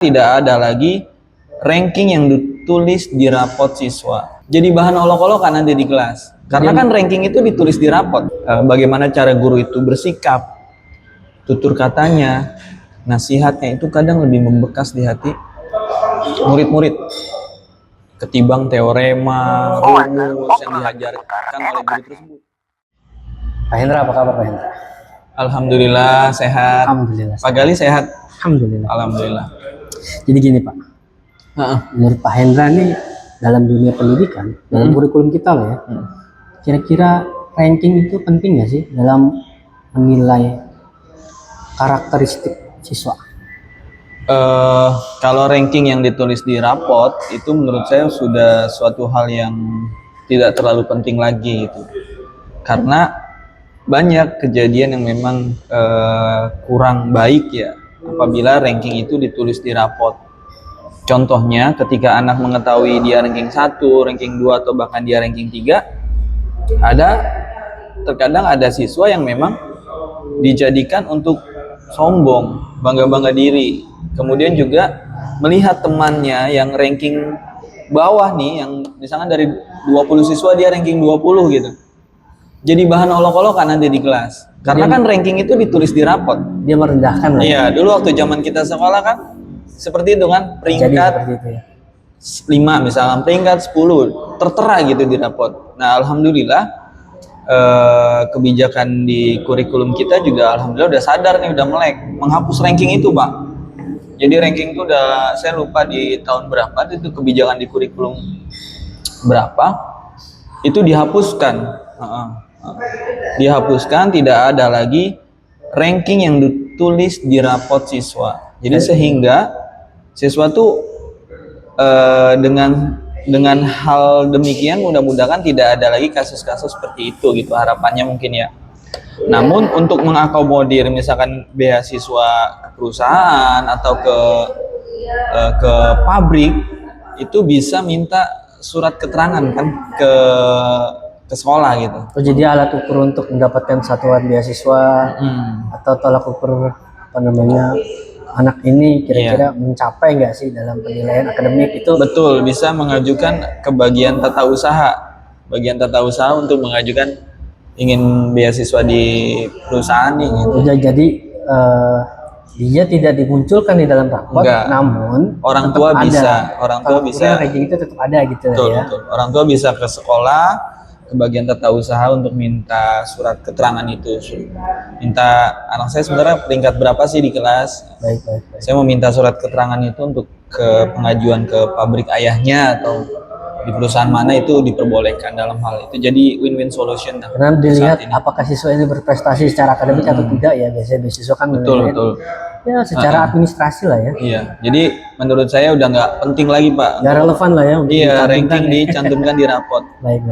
Tidak ada lagi ranking yang ditulis di rapot siswa. Jadi bahan olok-olokan nanti di kelas. Karena kan ranking itu ditulis di rapot. Bagaimana cara guru itu bersikap, tutur katanya, nasihatnya itu kadang lebih membekas di hati murid-murid ketimbang teorema, rumus yang diajarkan oleh guru tersebut. Pak Hendra, apa kabar Pak Hendra? Alhamdulillah sehat. Alhamdulillah. Pak Gali sehat? Alhamdulillah. Alhamdulillah. Jadi gini Pak, menurut Pak Hendra nih dalam dunia pendidikan, dalam kurikulum kita loh ya, kira-kira ranking itu penting nggak sih dalam menilai karakteristik siswa? Kalau ranking yang ditulis di rapot itu menurut saya sudah suatu hal yang tidak terlalu penting lagi itu, karena banyak kejadian yang memang kurang baik ya apabila ranking itu ditulis di rapot. Contohnya ketika anak mengetahui dia ranking 1, ranking 2 atau bahkan dia ranking 3, terkadang ada siswa yang memang dijadikan untuk sombong, bangga-bangga diri. Kemudian juga melihat temannya yang ranking bawah nih, yang misalkan dari 20 siswa dia ranking 20 gitu. Jadi bahan olok-olokan nanti di kelas. Karena kan ranking itu ditulis di rapot. Dia merendahkan lah. Iya, dulu waktu zaman kita sekolah kan seperti itu kan, peringkat itu ya. 5 misalnya, peringkat 10 tertera gitu di rapot. Nah, alhamdulillah kebijakan di kurikulum kita juga alhamdulillah udah sadar nih, udah melek menghapus ranking itu, Pak. Jadi ranking itu udah, saya lupa di tahun berapa itu kebijakan di kurikulum berapa, itu dihapuskan. Dihapuskan, tidak ada lagi ranking yang ditulis di rapot siswa. Jadi sehingga siswa tuh dengan hal demikian mudah-mudahan tidak ada lagi kasus-kasus seperti itu gitu, harapannya mungkin ya. Namun untuk mengakomodir misalkan beasiswa ke perusahaan atau ke pabrik, itu bisa minta surat keterangan kan ke sekolah gitu. Oh, jadi alat ukur untuk mendapatkan satuan beasiswa atau tolak ukur anak ini kira-kira mencapai nggak sih dalam penilaian akademik itu? Betul, bisa mengajukan ke bagian tata usaha untuk mengajukan ingin beasiswa di perusahaan nih gitu. Jadi dia tidak dimunculkan di dalam rapot, namun orang tua bisa ranking itu tetap ada gitu. Betul, ya. Betul. Orang tua bisa ke sekolah, ke bagian tata usaha untuk minta surat keterangan itu. Minta, anak saya sebenarnya peringkat berapa sih di kelas? Baik. Saya mau minta surat keterangan itu untuk ke pengajuan ke pabrik ayahnya atau di perusahaan mana, itu diperbolehkan dalam hal itu. Jadi win-win solution. Karena dilihat apakah siswa ini berprestasi secara akademik atau tidak ya. Biasanya beasiswa kan betul. Ya secara administrasi lah ya. Iya, jadi menurut saya udah nggak penting lagi Pak. Nggak relevan lah ya. Iya, ranking dicantumkan di rapot. Baik.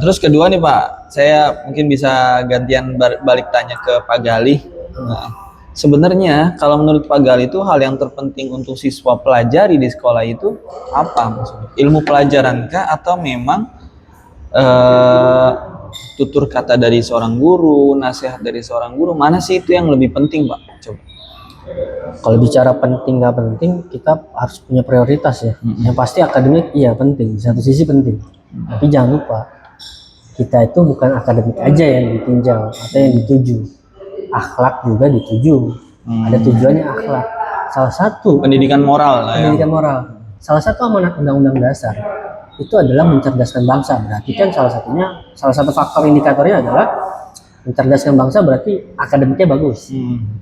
Terus kedua nih Pak, saya mungkin bisa gantian balik tanya ke Pak Gali. Sebenarnya kalau menurut Pak Gali itu hal yang terpenting untuk siswa pelajari di sekolah itu apa maksudnya? Ilmu pelajaran kah atau memang tutur kata dari seorang guru, nasihat dari seorang guru, mana sih itu yang lebih penting Pak? Coba. Kalau bicara penting nggak penting, kita harus punya prioritas ya. Yang pasti akademik iya penting, di satu sisi penting. Tapi jangan lupa, kita itu bukan akademik aja yang ditinjau atau yang dituju. Akhlak juga dituju. Ada tujuannya akhlak. Salah satu pendidikan moral. Moral. Salah satu amanat undang-undang dasar itu adalah mencerdaskan bangsa. Berarti kan salah satu faktor indikatornya adalah mencerdaskan bangsa, berarti akademiknya bagus,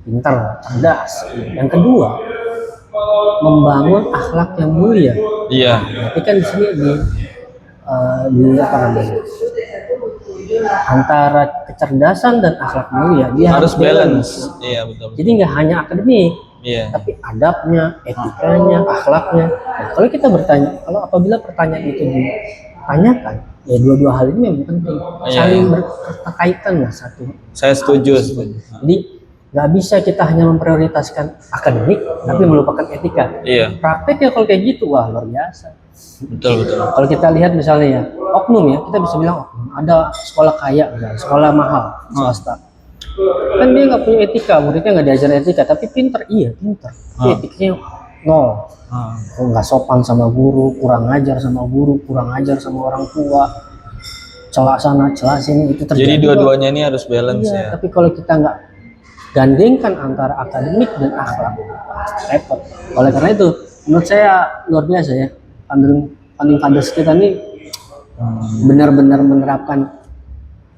pintar, cerdas. Yang kedua, membangun akhlak yang mulia. Iya. Berarti kan di sini antara kecerdasan dan akhlak mulia dia harus balance. Iya betul. Jadi nggak hanya akademik, tapi adabnya, etikanya, akhlaknya. Nah, kalau apabila pertanyaan itu ditanyakan, ya dua-dua hal ini memang penting, saling berkaitan lah satu. Saya setuju. Jadi nggak bisa kita hanya memprioritaskan akademik tapi melupakan etika. Iya. Praktek ya kalau kayak gitu, wah luar biasa. Betul. Kalau kita lihat misalnya ya, oknum ya, kita bisa bilang oknum. Ada sekolah kaya, sekolah mahal, swasta. Kan dia nggak punya etika, muridnya nggak diajar etika, tapi pinter, pinter. Etikanya nol. Ah. Nggak sopan sama guru, kurang ajar sama guru, kurang ajar sama orang tua, celah sana, celah sini, itu terjadi. Jadi dua-duanya ini harus balance Iya, ya. tapi kalau kita nggak gandengkan antara akademik dan akhlak, repot. Oleh karena itu, menurut saya luar biasa ya, founding fathers kita ini benar-benar menerapkan,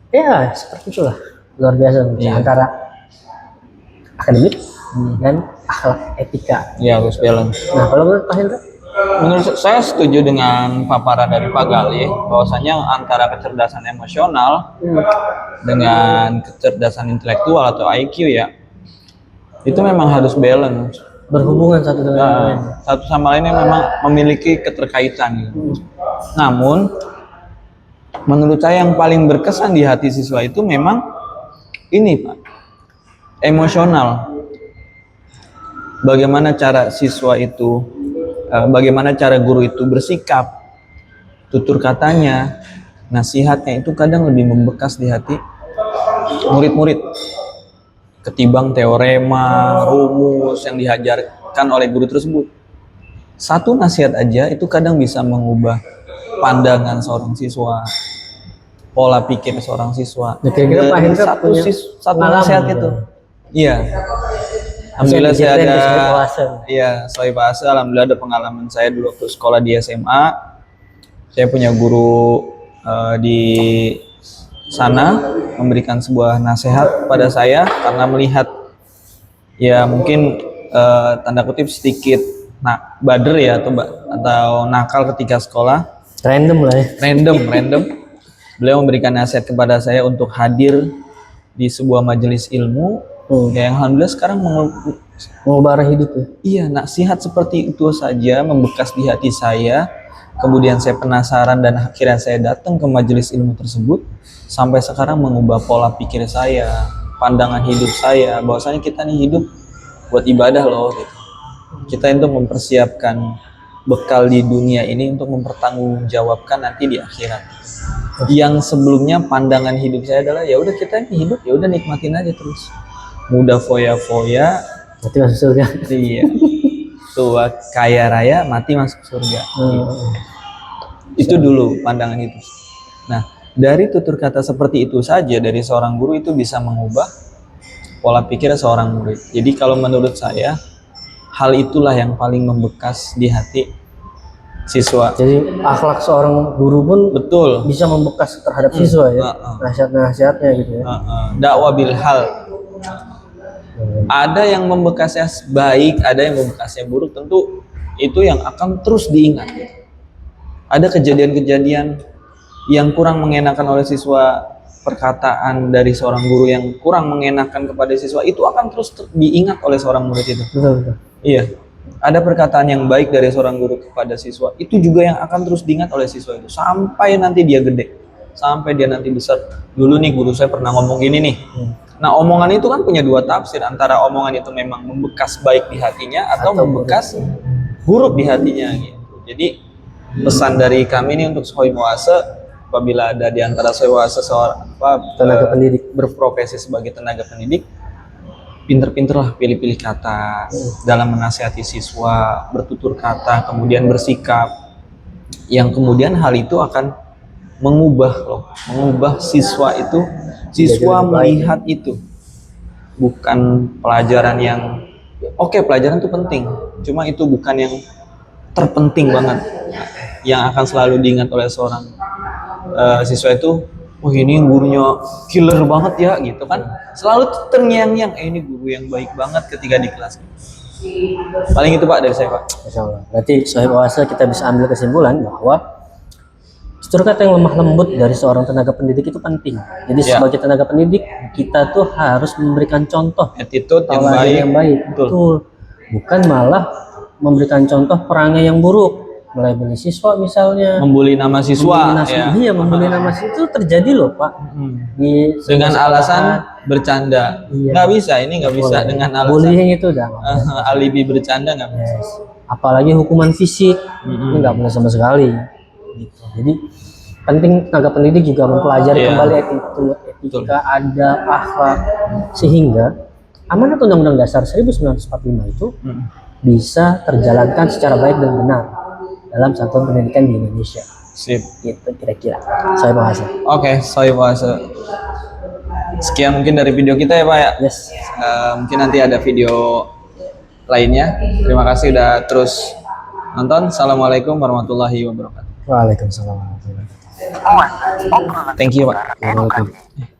ya seperti itulah, luar biasa Iya. antara akademik dan akhlak etika. Iya, harus balance. Nah, kalau menurut Pak Hendra? Menurut saya setuju dengan paparan dari Pak Galih bahwasanya antara kecerdasan emosional dengan kecerdasan intelektual atau IQ ya, itu memang harus balance. Berhubungan satu dengan yang lain. Satu sama lainnya memang memiliki keterkaitan gitu. Namun menurut saya yang paling berkesan di hati siswa itu memang ini Pak, emosional. Bagaimana cara siswa itu, bagaimana cara guru itu bersikap, tutur katanya, nasihatnya itu kadang lebih membekas di hati murid-murid ketimbang teorema, rumus yang diajarkan oleh guru tersebut. Satu nasihat aja itu kadang bisa mengubah pandangan seorang siswa, pola pikir seorang siswa. Nah, kira-kira Pak Hendra satu punya satu pengalaman nasihat gitu. itu. Iya. Alhamdulillah saya Bisa ada, diceritain ke Sohib Oase. iya, Sohib Oase. Alhamdulillah ada pengalaman saya dulu waktu sekolah di SMA. Saya punya guru di sana memberikan sebuah nasihat pada saya karena melihat ya mungkin tanda kutip sedikit bader ya atau nakal ketika sekolah. Random lah ya. Random. Beliau memberikan nasihat kepada saya untuk hadir di sebuah majelis ilmu. Ya, yang alhamdulillah sekarang Mengubah arah hidup ya. iya, nasihat seperti itu saja membekas di hati saya. Kemudian saya penasaran dan akhirnya saya datang ke majelis ilmu tersebut. Sampai sekarang mengubah pola pikir saya, pandangan hidup saya, bahwasanya kita nih hidup buat ibadah loh gitu. Kita itu mempersiapkan bekal di dunia ini untuk mempertanggungjawabkan nanti di akhirat. Yang sebelumnya pandangan hidup saya adalah ya udah kita ini hidup, ya udah nikmatin aja terus. Muda foya-foya, Nanti masuk surga. iya. Tua kaya raya, mati masuk surga. Itu dulu pandangan itu. Nah, dari tutur kata seperti itu saja dari seorang guru itu bisa mengubah pola pikir seorang murid. Jadi kalau menurut saya hal itulah yang paling membekas di hati siswa. Jadi akhlak seorang guru pun Betul. bisa membekas terhadap siswa ya. Nasihat-nasihatnya gitu ya. Dakwah bil hal. Ada yang membekasnya baik, ada yang membekasnya buruk. Tentu itu yang akan terus diingat. Ada kejadian-kejadian yang kurang mengenakan oleh siswa, perkataan dari seorang guru yang kurang mengenakan kepada siswa itu akan terus diingat oleh seorang murid itu. Betul. Iya. Ada perkataan yang baik dari seorang guru kepada siswa, itu juga yang akan terus diingat oleh siswa itu sampai nanti dia gede, sampai dia nanti besar. Dulu nih guru saya pernah ngomong gini nih. Nah, omongan itu kan punya dua tafsir, antara omongan itu memang membekas baik di hatinya atau membekas buruk di hatinya gitu. Jadi pesan dari kami ini untuk Sohib Oase, apabila ada di antara Sohib Oase seorang Tenaga pendidik berprofesi sebagai tenaga pendidik, pinter-pinterlah pilih-pilih kata dalam menasihati siswa, bertutur kata, kemudian bersikap, yang kemudian hal itu akan mengubah siswa itu, siswa melihat itu bukan pelajaran yang oke, pelajaran itu penting, cuma itu bukan yang terpenting banget yang akan selalu diingat oleh seorang siswa itu. Oh, ini gurunya killer banget ya gitu kan, selalu terngiang-ngiang, ini guru yang baik banget ketika di kelas. Paling itu Pak dari saya Pak. Masya Allah. Berarti Sohib Oase kita bisa ambil kesimpulan bahwa tutur kata yang lemah lembut dari seorang tenaga pendidik itu penting. Jadi sebagai tenaga pendidik kita tuh harus memberikan contoh attitude yang baik. Betul. Bukan malah memberikan contoh perangai yang buruk, melebeli siswa misalnya, membuli nama siswa. Iya, membuli nama siswa itu terjadi loh Pak. Dengan alasan bercanda. Nggak bisa, ini nggak bisa dengan alasan bullying itu udah alibi bercanda nggak bisa. Apalagi hukuman fisik itu nggak boleh sama sekali. Gitu. Jadi penting tenaga pendidik juga mempelajari kembali etika, adab, akhlak, sehingga amanat Undang-Undang Dasar 1945 itu bisa terjalankan secara baik dan benar dalam satuan pendidikan di Indonesia. Sip. Gitu kira-kira. Saya bahasa. Oke, saya bahasa. Sekian mungkin dari video kita ya Pak ya. Yes. Mungkin nanti ada video lainnya. Terima kasih udah terus nonton. Assalamualaikum warahmatullahi wabarakatuh. Waalaikumsalam warahmatullahi wabarakatuh. Thank you Pak. Waalaikumsalam.